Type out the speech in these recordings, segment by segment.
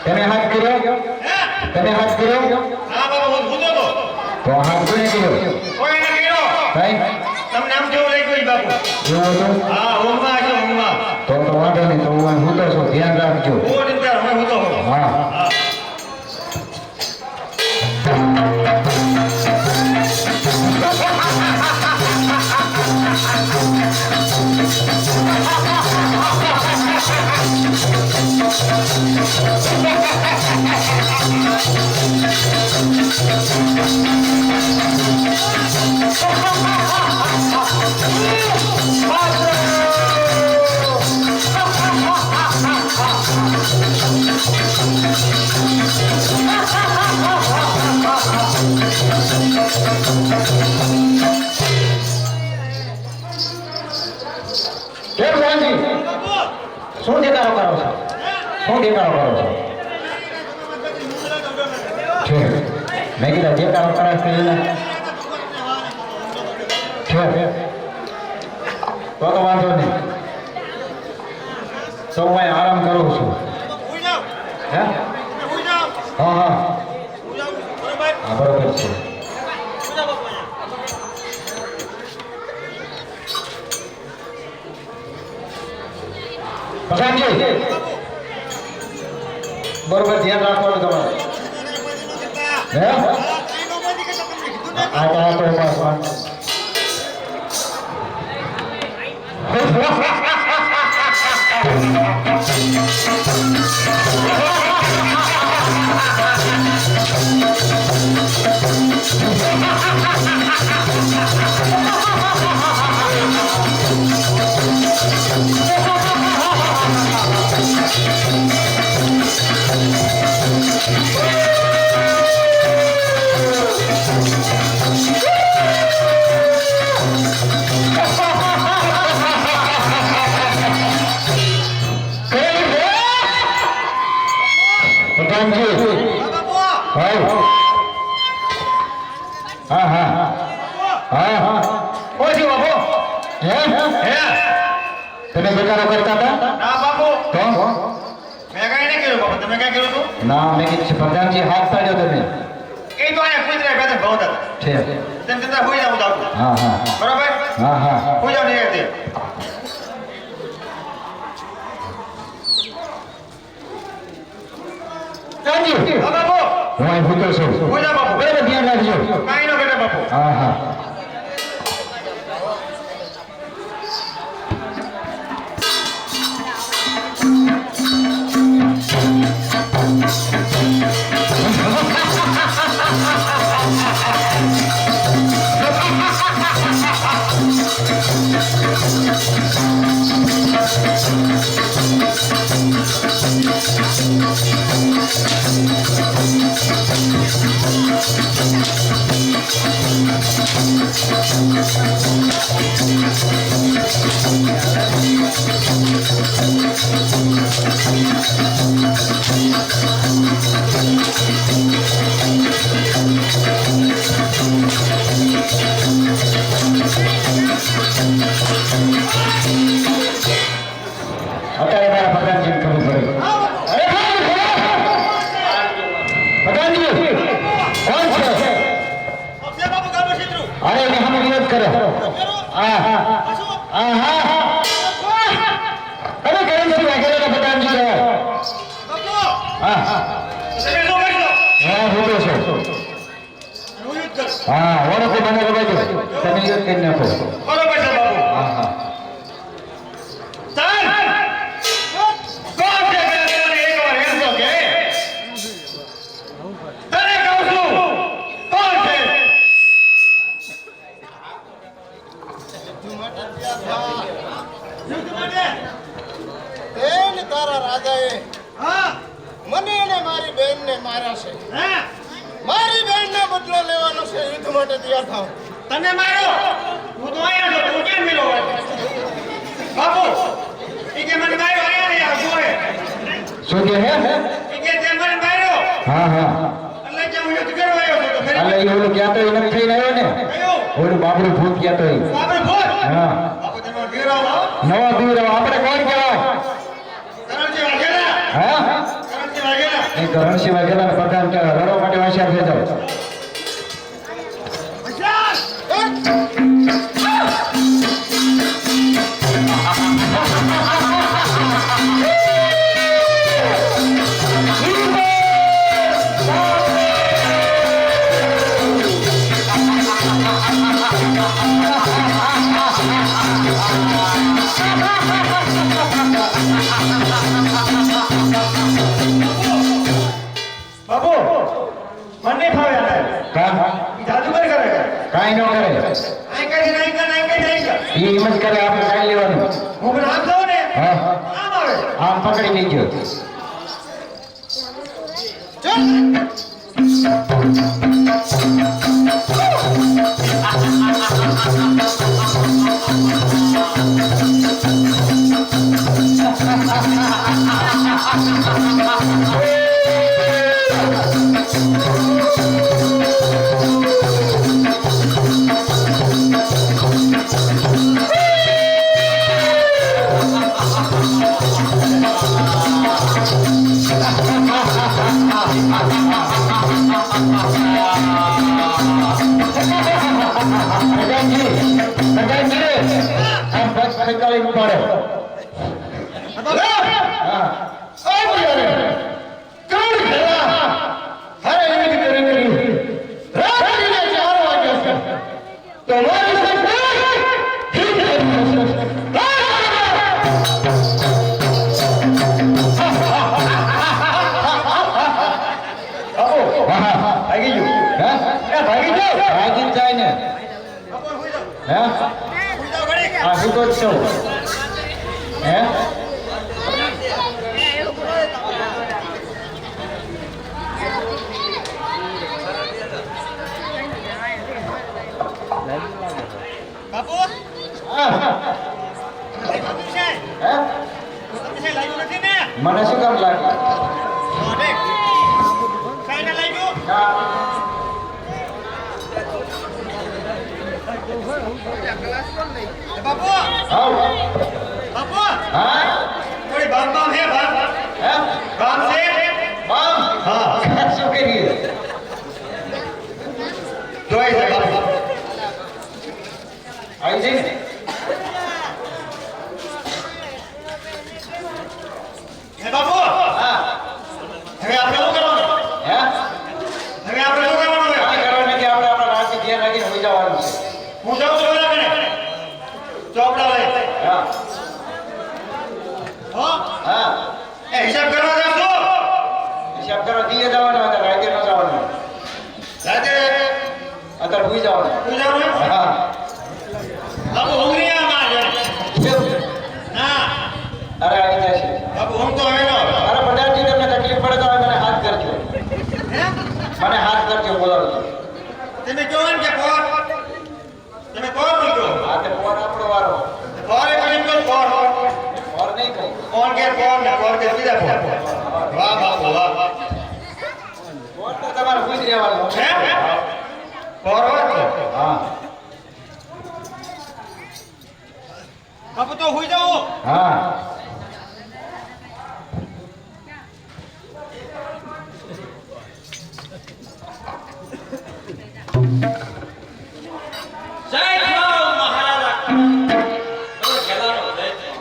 તમે હાથ કર્યો? તમે હાથ કર્યો? હા બાબા હું ભૂતો તો. તો હાથ કોને કર્યો? કોઈ એને કર્યો. ભાઈ તમને નામ કેવું લાગ્યું બાપુ? એવું હતું? હા ઊંઘમાં છે ઊંઘમાં. તો વાંધો નહીં, તો હું ભૂતો છું, ધ્યાન રાખજો. હું નિંદર હું ભૂતો છું. હા કેમ રાજી? શું દેખાડો કરો છો? શું દેખાડો કરો છો? છે મેં કીધા દેખાડો કરાશ છે તો વાંધો નહીં, તો હું અહીં આરામ કરું છું. હે હા હા હા બરોબર છે. પઠાણજી બરોબર ધ્યાન રાખવાનું તમારે. હે આ તો બસ હા હા હા હા ઓછી બાપુ. હે હે તમે બેકારો કરતા હતા? ના બાપુ તો મેં કઈ નહીં કર્યું બાપુ. તમે કઈ કર્યું તું? ના મેં કીધું પ્રધાનજી હાથ પાડ્યો તમે. એ તો અહીંયા કુતરા બેઠા ભાવતા છે તેમ છતાં હોઈ જાવ જાવ હા હા બરાબર. હા હા હોઈ જાવ નહીં તે. પ્રધાનજી હા બાપુ હું અહીં ભૂતો છું. હોઈ જાવ બાપુ. બરાબર ધ્યાન રાખજો. કાંઈ ન બેઠા બાપુ. હા હા અત્યારે મારા પ્રધાનજી ખબર પડી. પ્રધાનજી કોણ છે? બાપુ ગામમાં ક્ષેત્રુ. અરે એને સામે વિરોધ કરે. હા હા હા હા અરે કરણસિંહ વાઘેલાના પ્રધાનજી છે. બાપુ હા હા તમે શું કરશો? હા ભૂતો છું. હા ઓળખો મને રવાજો તમે એક કરી નાખો બરોબર છે બાપુ હા હા ચાલ કોણ છે તને એકવાર એમ તો કે તને કહું છું કોણ છે બેન તારા રાજાએ હા મને અને મારી બેનને માર્યા છે. હા મારી બેનને બદલો લેવાનો છે. યુદ્ધ માટે તૈયાર થાવ. તને માર્યો તું તો આયા છો તું કેમ મિલો બાપુ ઈ કે મને માર્યો આયા ને યાર જોએ શું કે હે ઈ કે તે મને માર્યો હા હા એટલે કે હું યુદ્ધ કરવા આવ્યો છું તો ફરી અલે એ ઓલું ક્યાં તો એને થઈને આવ્યો ને કયો ઓલું બાબરું ભૂત ક્યાં તો આપણે ભૂત હા બાપુ તમે ઘેરાવો નવા બીર આપણે કોણ કહેવાય કરણજી વાઘેલા હા કરણજી વાઘેલા એ કરણસિંહ વાઘેલાને પ્રધાન કહેવાય લડવા માટે હોશિયાર થઈ જાવ બાપુ મને ફાવે આ કામ જાદુગર કરે કાંઈ ન કરે નહીં કરે નહીં કરે નહીં કરે નહીં કરે એ એમ જ કરે આપણે કાંઈ લેવાનું હું પણ આમ જાઉં ને હા આમ આવે આમ પકડી લઈ ગયો આમ બસ ખીચાડી ઉપાડે હા કોણ ખેલા અરે એવી કરી રાત્રિના 4 વાગ્યા છે તો મારી ભાગી ગયું ભાગી જાઓ ભાગી જાય ને બાપુ હોઈ જાઓ હે હોઈ જાઓ ઘડી આ હું તો જ છું હે બાપુ હા લાગ્યું છે હે તમને લાગ્યું નથી ને મને શું કામ લાગે અરે કાઈ ના લાગ્યું બાપુ આવ બાપુ હા થોડી બામ બામ હે બામ હે બામ છે બામ હા શું કરીએ જોઈ છે બાપુ આવી જઈ ને હે બાપુ હા હવે આપણે શું કરવાનું હે હવે આપણે શું કરવાનું આ હવે કરવાને કે આપણે આપણા રાતે ઘેર રાખીને હોઈ જવાનું છે હું જાઉં છું ઓલા કને ચોપડા લઈ હા હો હા એ હિસાબ કરવા જાવ છો હિસાબ કરો દીએ જવાનું હતા રાતે ન જવાનું રાતે અત્યારે હોઈ જવાનું તું જાવ ને હા બાપુ ઊંઘી આ માર કેમ? ના અરે આવી જશે બાપુ ઊંઘ તો હવે ન આવે અરે બધાથી તમને તકલીફ પડે તો હવે મને હાથ કરજો હે મને હાથ કરજો બોલાવજો તમે કહો ને કે પોર તમે પોર બોલજો હા તે ફોન આપણો વારો પોરે પછી કહો પોર ફોન નહીં કહું કોણ કે પોર ને પોર કે બીજા પોર વાહ બાપુ વાહ ફોન તો તમારે હોઈ જ રહેવાનું હે પોર હોય તો હા બાપુ તો હોઈ જાઓ હા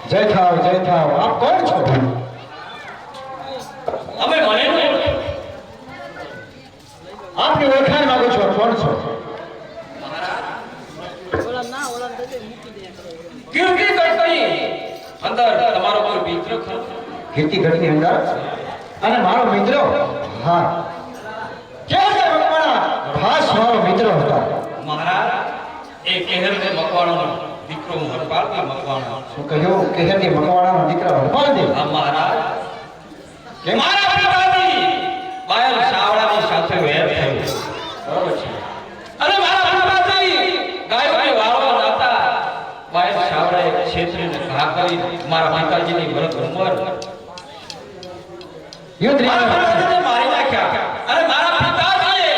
જય થાવ આપ કોણ છો હવે મને આપની ઓળખાણ માંગુ છો કોણ છો કીર્તિ કરતી અંદર તમારો કોઈ મિત્ર ખરો? કીર્તિ ઘટની અંદર અને મારો મિત્ર હા કેમ કે મકવાણા ખાસ મારો મિત્ર હતા. મહારાજ એ કેહર ને મકવાણો દીકરો હરપાલ કે મકવાણો શું કહ્યું કેહરની મકવાણાનો દીકરો હરપાલદેવ. હા મહારાજ કેમ? મારા પિતાજી બાયલ સાવડાની સાથે વેર થયો બરોબર છે. અને મારા પિતાજી ગાયોને વાળવા નાતા બાયલ સાવડાએ ક્ષેત્રને ઘા કરી મારા પિતાજીની મરદ ઉંમર યુદ્ધ મારા રીત પિતાજીને મારી નાખ્યા. અને મારા પિતાજીએ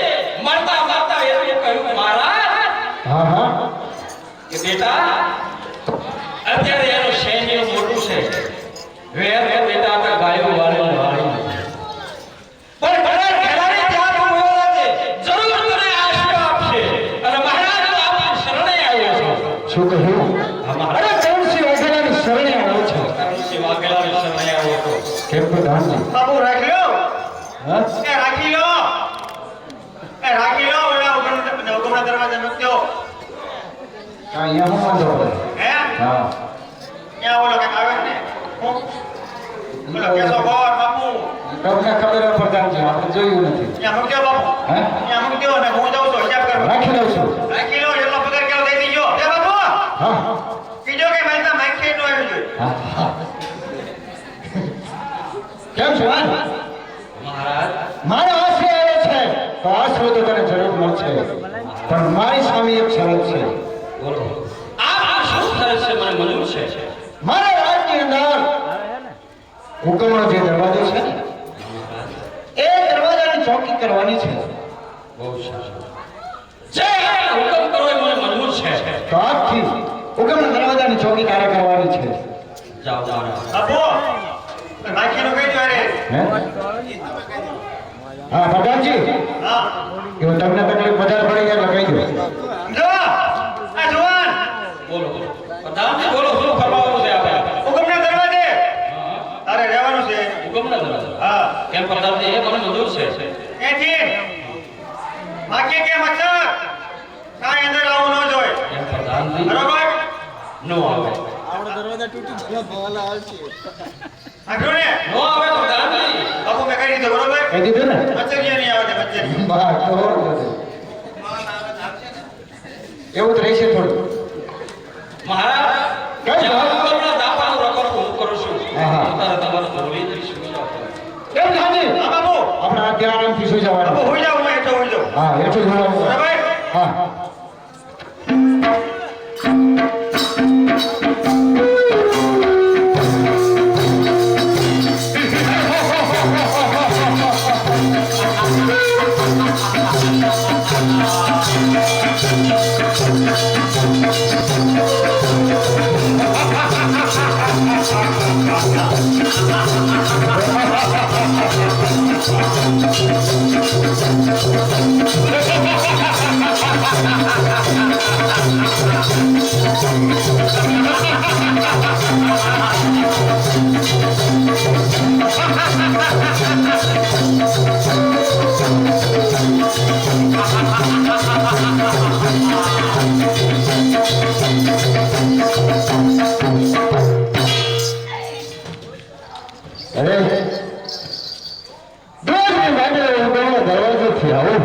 મરતા મરતા એવું કહ્યું મહારાજ હા હા કે બેટા અત્યારે એનું સૈન્ય મોટું છે વેર બેટા આપણે ગાયો વાળી પણ ઘણા ખેલાડી ત્યાં ઉભો છે જરૂર તને આશરો આપશે અને મહારાજ તો આપણી શરણે આવ્યો છે. શું કહ્યું? હા મહારાજ અરે કૌણસી વાઘેલાની શરણે આવ્યો છે. કરણસિંહ વાઘેલાની શરણે આવ્યો હતો. કેમ પ્રધાનજી? બાપુ રાખી લો હા એ રાખી લો ઓલા ઉગમના દરવાજા મૂક્યો અહીંયા હું વાંધો પડે? હે હા ત્યાં ઓલો કંઈક આવે ને હું ઓલો કેસો ગોર બાપુ તમને ખબર હોય પ્રધાનજી આપણે જોયું નથી. ત્યાં મૂક્યો બાપુ હે ત્યાં મૂક્યો ને હું જાઉં છું હિસાબ કરવા રાખી લઉં છું. રાખી લો એટલો પગાર કેવો દઈ દીજો એ બાપુ હા કીધો કે મારી માખી નો આવી જોઈએ હા હા. કેમ છો હા? મહારાજ મારો આશરો આવ્યો છે તો આશરો તો તને જરૂર મળશે પણ મારી સામે એક શરત છે. બોલો આ શું કરે છે મને મંજૂર છે. મારા રાજની અંદર હુકમનો જે દરવાજો છે ને એ દરવાજાની ચોકી કરવાની છે. બહુ સરસ જે હુકમ કરો એ મને મંજૂર છે. તો આજથી હુકમના દરવાજાની ચોકી તારે કરવાની છે. જાઓ મહારાજ. બાપુ માખી નું કઈ અરે હે હા પ્રધાનજી હા એવું તમને તકલીફ વધારે પડી જાય એટલે કહી દો. જો આ જુવાન બોલો પ્રધાનજી બોલો શું ફરમાવવાનું છે આપણે? ઉગમના દરવાજે તારે રહેવાનું છે હુકમના દરવાજા. હા કેમ પ્રધાનજી એ મને મંજૂર છે. એથી માખી કે મચ્છર કાંઈ અંદર આવું ન જોઈએ કેમ પ્રધાનજી બરોબર નો આવે આખું ને નો આવે પ્રધાનજી. બાપુ મેં કહી દીધું બરોબર કહી દીધું ને? મચ્છરિયા નહીં આવે છે મચ્છરિયા બહાર તો એવું જ રહેશે થોડું. મહારાજ કેમ છો? હુકમના દાપાનું રકમ હું કરું છું. હા, હા. અત્યારે તમારે બોલી દઈશું. કેમ પ્રધાનજી? હા બાપુ આપણે આ ત્યાં આરામથી સુઈ બાપુ જવાનું. હોઈ જાઓ હું હેઠો હોઈ જાઉં હા એટલું જ જોવાનું. બરાબર હા અરે દરવાજો થી આવો